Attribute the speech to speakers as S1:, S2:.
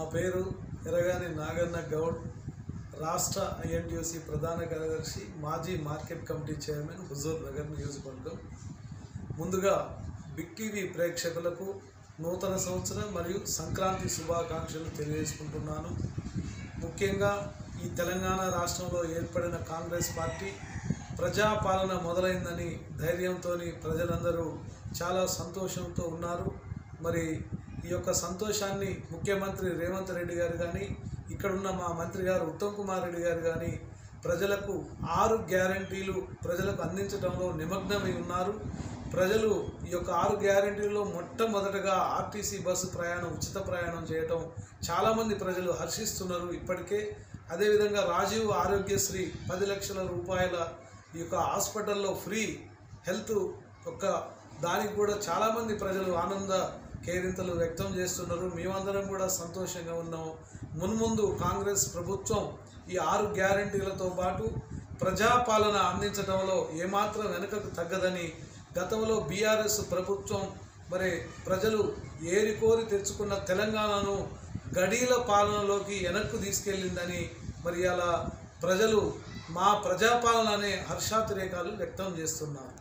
S1: నా పేరు ఎరగాని నాగన్న గౌడ్, రాష్ట్ర ఐఎన్టీయూసీ ప్రధాన కార్యదర్శి, మాజీ market committee chairman, Huzur Nagar నియోజకవర్గం. ముందుగా బిగ్ టీవీ ప్రేక్షకులకు నూతన సంవత్సరం మరియు సంక్రాంతి శుభాకాంక్షలు తెలియజేసుకుంటున్నాను. ముఖ్యంగా ఈ తెలంగాణ రాష్ట్రంలో ఏర్పడిన కాంగ్రెస్ పార్టీ ప్రజాపాలన మొదలైందని ధైర్యంతో ప్రజలందరూ చాలా సంతోషంతో ఉన్నారు. మరి ఈ యొక్క సంతోషాన్ని ముఖ్యమంత్రి రేవంత్ రెడ్డి గారు కానీ, ఇక్కడున్న మా మంత్రి గారు ఉత్తమ్ కుమార్ రెడ్డి గారు కానీ ప్రజలకు 6 గ్యారంటీలు ప్రజలకు అందించడంలో నిమగ్నమై ఉన్నారు. ప్రజలు ఈ యొక్క 6 గ్యారంటీల్లో మొట్టమొదటగా ఆర్టీసీ బస్సు ప్రయాణం, ఉచిత ప్రయాణం చేయటం చాలామంది ప్రజలు హర్షిస్తున్నారు ఇప్పటికే. అదేవిధంగా రాజీవ్ ఆరోగ్యశ్రీ 10 లక్షల రూపాయల ఈ యొక్క హాస్పిటల్లో ఫ్రీ హెల్త్ యొక్క దానికి కూడా చాలామంది ప్రజలు ఆనంద కేరింతలు వ్యక్తం చేస్తున్నారు. మేమందరం కూడా సంతోషంగా ఉన్నాము. మున్ముందు కాంగ్రెస్ ప్రభుత్వం ఈ 6 గ్యారంటీలతో పాటు ప్రజాపాలన అందించడంలో ఏమాత్రం వెనుకకు తగ్గదని, గతంలో బీఆర్ఎస్ ప్రభుత్వం మరి ప్రజలు ఏరికోరి తెచ్చుకున్న తెలంగాణను గడీల పాలనలోకి వెనక్కు తీసుకెళ్ళిందని, మరి అలా ప్రజలు మా ప్రజాపాలన అనే హర్షాతిరేకాలు వ్యక్తం చేస్తున్నారు.